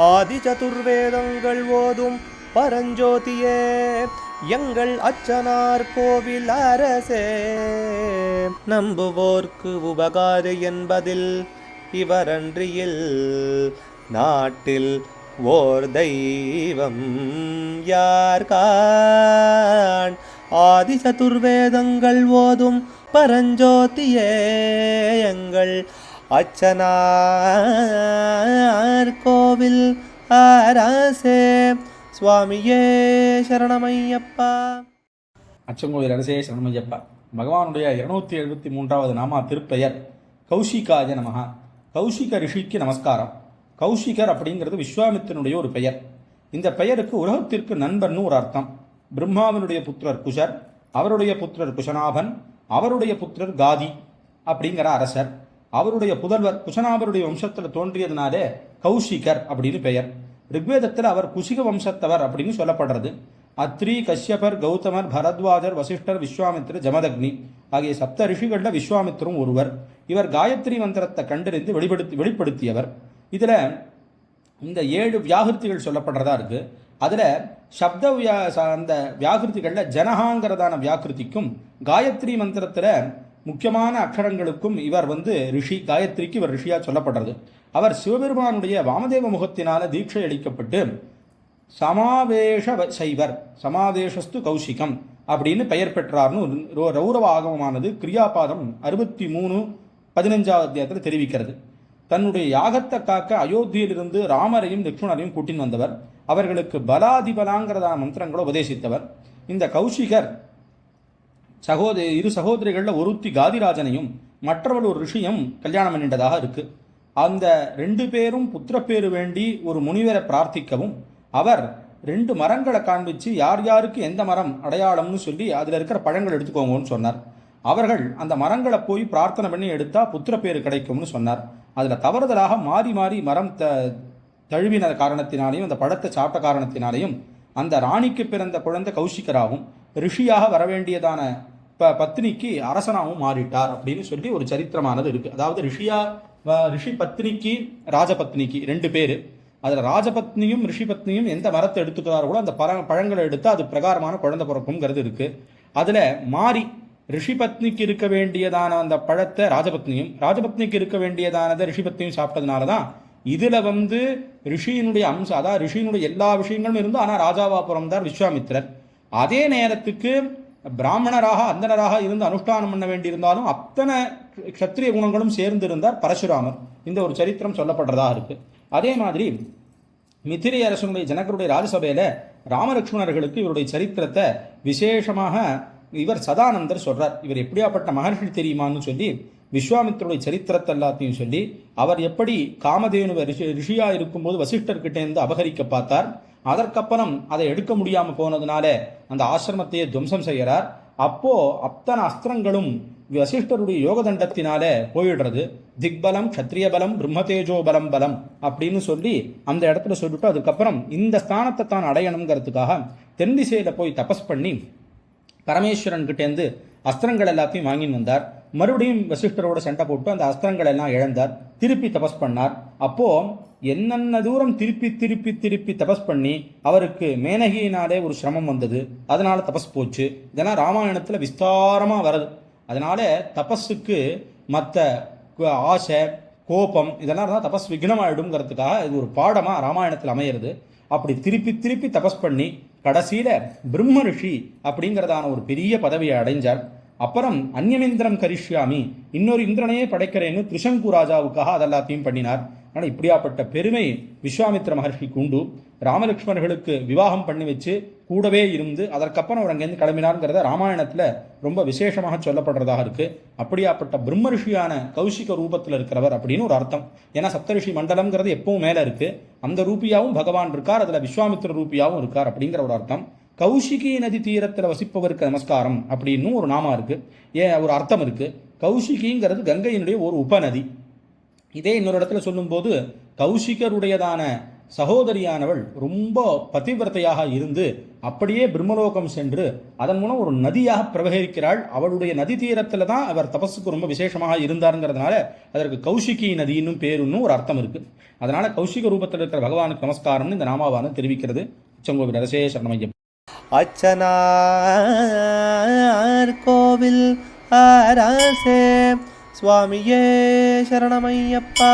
ஆதி சதுர்வேதங்கள் ஓதும் பரஞ்சோதியே எங்கள் அச்சனார் கோவில் அரசே. நம்புவோர்க்கு உபகாரி என்பதில் இவரன்றியில் நாட்டில் ஓர் தெய்வம் யார்கான். ஆதி சதுர்வேதங்கள் ஓதும் பரஞ்சோதியே எங்கள் அச்சனார் கோவில் அரசே. சுவாமியே சரணமையப்பா. அச்சங்கோவில் அரசே சரணமையப்பா. பகவானுடைய 273வது நாமா திருப்பெயர் கௌஷிகாய நமஹ. கௌஷிக ரிஷிக்கு நமஸ்காரம். கௌஷிகர் அப்படிங்கிறது விஸ்வாமித்திரனுடைய ஒரு பெயர். இந்த பெயருக்கு உலகத்திற்கு நண்பர்னு ஒரு அர்த்தம். பிரம்மாவினுடைய புத்திரர் குஷர், அவருடைய புத்திரர் குஷநாபன், அவருடைய புத்திரர் காதி அப்படிங்கிற அரசர். அவருடைய புதல்வர் குஷநாபருடைய வம்சத்தில் தோன்றியதுனாலே கௌஷிகர் அப்படின்னு பெயர். ரிக்வேதத்தில் அவர் குஷிக வம்சத்தவர் அப்படின்னு சொல்லப்படுறது. அத்ரி, கஷ்யபர், கௌதமர், பரத்வாஜர், வசிஷ்டர், விஸ்வாமித்திர, ஜமதக்னி ஆகிய சப்த ரிஷிகளில் விஸ்வாமித்திரும் ஒருவர். இவர் காயத்ரி மந்திரத்தை கண்டறிந்து வெளிப்படுத்தியவர். இதில் இந்த 7 வியாகிருதிகள் சொல்லப்படுறதா இருக்கு. அதில் சப்த அந்த வியாகிருதிகளில் ஜனஹாங்கிறதான வியாகிருதிக்கும் காயத்ரி மந்திரத்தில் முக்கியமான அக்ஷரங்களுக்கும் இவர் ரிஷி. காயத்ரிக்கு இவர் ரிஷியா சொல்லப்படுறது. அவர் சிவபெருமானுடைய வாமதேவ முகத்தினால தீட்சை அளிக்கப்பட்டு சமாவேஷ சைவர், சமாவேஷஸ்து கௌஷிகம் அப்படின்னு பெயர் பெற்றார்னு ரௌரவ ஆகமமானது கிரியாபாதம் 63:15 அத்தியாயத்தில் தெரிவிக்கிறது. தன்னுடைய யாகத்தை காக்க அயோத்தியிலிருந்து ராமரையும் லக்ஷ்மணரையும் கூட்டின் வந்தவர். அவர்களுக்கு பலாதிபலாங்கிறதான மந்திரங்களை உபதேசித்தவர். இந்த கௌஷிகர் இரு சகோதரிகளில் ஒருத்தி காதிராஜனையும் மற்றவள் ஒரு ரிஷியும் கல்யாணம் பண்ணிட்டதாக இருக்கு. அந்த 2 பேரும் புத்திரப்பேறு வேண்டி ஒரு முனிவரை பிரார்த்திக்கவும் அவர் 2 மரங்களை காண்பிச்சு யார் யாருக்கு எந்த மரம் அடையாளம்னு சொல்லி அதில் இருக்கிற பழங்கள் எடுத்துக்கோங்கன்னு சொன்னார். அவர்கள் அந்த மரங்களை போய் பிரார்த்தனை பண்ணி எடுத்தா புத்திரப்பேறு கிடைக்கும்னு சொன்னார். அதில் தவறுதலாக மாறி மாறி மரம் தழுவின காரணத்தினாலேயும் அந்த பழத்தை சாப்பிட்ட காரணத்தினாலேயும் அந்த ராணிக்கு பிறந்த குழந்தை கௌஷிகராகவும் ரிஷியாக வரவேண்டியதான பத்னிக்கு அரசனாகவும் மாறிட்டார் அப்படின்னு சொல்லி ஒரு சரித்திரமானது இருக்கு. அதாவது ரிஷி பத்னிக்கு ராஜபத்னிக்கு 2 பேர். அதில் ராஜபத்னியும் ரிஷி பத்னியும் எந்த மரத்தை எடுத்துக்கிறார்களோ அந்த பழங்களை எடுத்து அது பிரகாரமான குழந்தை பிறக்கும்ங்கிறது இருக்கு. அதில் மாறி ரிஷி பத்னிக்கு இருக்க வேண்டியதான அந்த பழத்தை ராஜபத்னியும், ராஜபத்னிக்கு இருக்க வேண்டியதானதை ரிஷிபத்னியும் சாப்பிட்டதுனால தான் இதில் ரிஷியினுடைய அம்சம், அதாவது ரிஷியினுடைய எல்லா விஷயங்களும் இருந்தும் ஆனால் ராஜாவா பிறந்தார் விஸ்வாமித்திரர். அதே நேரத்துக்கு பிராமணராக அந்தனராக இருந்து அனுஷ்டானம் பண்ண வேண்டியிருந்தாலும் அத்தனை க்ஷத்ரிய குணங்களும் சேர்ந்து இருந்தார் பரசுராமர். இந்த ஒரு சரித்திரம் சொல்லப்படுறதா இருக்கு. அதே மாதிரி மிதிரை அரசனுடைய ஜனகருடைய ராஜசபையில ராமலட்சுமணர்களுக்கு இவருடைய சரித்திரத்தை விசேஷமாக இவர் சதானந்தர் சொல்றார். இவர் எப்படியாப்பட்ட மகர்ஷி தெரியுமான்னு சொல்லி விஸ்வாமித்திரனுடைய சரித்திரத்தை எல்லாத்தையும் சொல்லி அவர் எப்படி காமதேனுவை ரிஷியா இருக்கும்போது வசிஷ்டர்கிட்டேருந்து அபகரிக்க பார்த்தார். அதற்கப்புறம் அதை எடுக்க முடியாமல் போனதுனால அந்த ஆசிரமத்தையே துவம்சம் செய்கிறார். அப்போ அத்தனை அஸ்திரங்களும் வசிஷ்டருடைய யோக தண்டத்தினால போயிடுறது. திக்பலம், க்ஷத்ரிய பலம், பிரம்மதேஜோ பலம் பலம் அப்படின்னு சொல்லி அந்த இடத்துல சொல்லிட்டு அதுக்கப்புறம் இந்த ஸ்தானத்தை தான் அடையணுங்கிறதுக்காக தென் திசையில போய் தபஸ் பண்ணி பரமேஸ்வரன் கிட்டேருந்து அஸ்திரங்கள் எல்லாத்தையும் வாங்கின்னு வந்தார். மறுபடியும் வசிஷ்டரோட சண்டை போட்டு அந்த அஸ்திரங்கள் எல்லாம் இழந்தார். திருப்பி தபஸ் பண்ணார். அப்போ என்னென்ன தூரம் திருப்பி திருப்பி திருப்பி தபஸ் பண்ணி அவருக்கு மேனகியினாலே ஒரு சிரமம் வந்தது. அதனால தபஸ் போச்சு. இதெல்லாம் ராமாயணத்தில் விஸ்தாரமாக வருது. அதனால தபஸுக்கு மற்ற ஆசை, கோபம் இதெல்லாம் தான் தபஸ் விக்னமாயிடுங்கிறதுக்காக இது ஒரு பாடமாக ராமாயணத்தில் அமையிறது. அப்படி திருப்பி திருப்பி தபஸ் பண்ணி கடைசியில பிரம்ம ரிஷி அப்படிங்கிறதான ஒரு பெரிய பதவியை அடைஞ்சார். அப்புறம் அந்நியமிந்திரம் கரிஷ்யாமி, இன்னொரு இந்திரனையே படைக்கிறேன்னு திரிசங்கு ராஜாவுக்காக அதெல்லாத்தையும் பண்ணினார். ஆனால் இப்படியாப்பட்ட பெருமை விஸ்வாமித்திர மகர்ஷிக்கு உண்டு. ராமலட்சுமணர்களுக்கு விவாகம் பண்ணி வச்சு கூடவே இருந்து அதற்கப்புறம் அவர் அங்கேருந்து கிளம்பினார்ங்கிறத ராமாயணத்தில் ரொம்ப விசேஷமாக சொல்லப்படுறதாக இருக்கு. அப்படியாப்பட்ட பிரம்ம ரிஷியான கௌஷிக ரூபத்தில் இருக்கிறவர் அப்படின்னு ஒரு அர்த்தம். ஏன்னா சப்தரிஷி மண்டலம்ங்கிறது எப்பவும் மேலே இருக்கு. அந்த ரூபியாவும் பகவான் இருக்கார், அதில் விஸ்வாமித்திர ரூபியாவும் இருக்கார் அப்படிங்கிற ஒரு அர்த்தம். கௌஷிகி நதி தீரத்தில் வசிப்பவருக்கு நமஸ்காரம் அப்படின்னு ஒரு நாமா இருக்கு, ஒரு அர்த்தம் இருக்கு. கௌஷிகிங்கிறது கங்கையினுடைய ஒரு உபநதி. இதே இன்னொரு இடத்துல சொல்லும்போது கௌஷிகருடையதான சகோதரியானவள் ரொம்ப பதிவிரத்தையாக இருந்து அப்படியே பிரம்மலோகம் சென்று அதன் மூலம் ஒரு நதியாக பிரவகிக்கிறாள். அவளுடைய நதி தீரத்தில் தான் அவர் தபஸுக்கு ரொம்ப விசேஷமாக இருந்தாருங்கிறதுனால அதற்கு கௌஷிகி நதின்னு பேருன்னு ஒரு அர்த்தம் இருக்கு. அதனால கௌஷிக ரூபத்தில் இருக்கிற பகவானுக்கு நமஸ்காரம்னு இந்த நாமாவான தெரிவிக்கிறது. அச்சங்கோவில் அரசே சரணமையம். அச்சனார் கோவில் அரசே சுவாமியே சரணமையப்பா.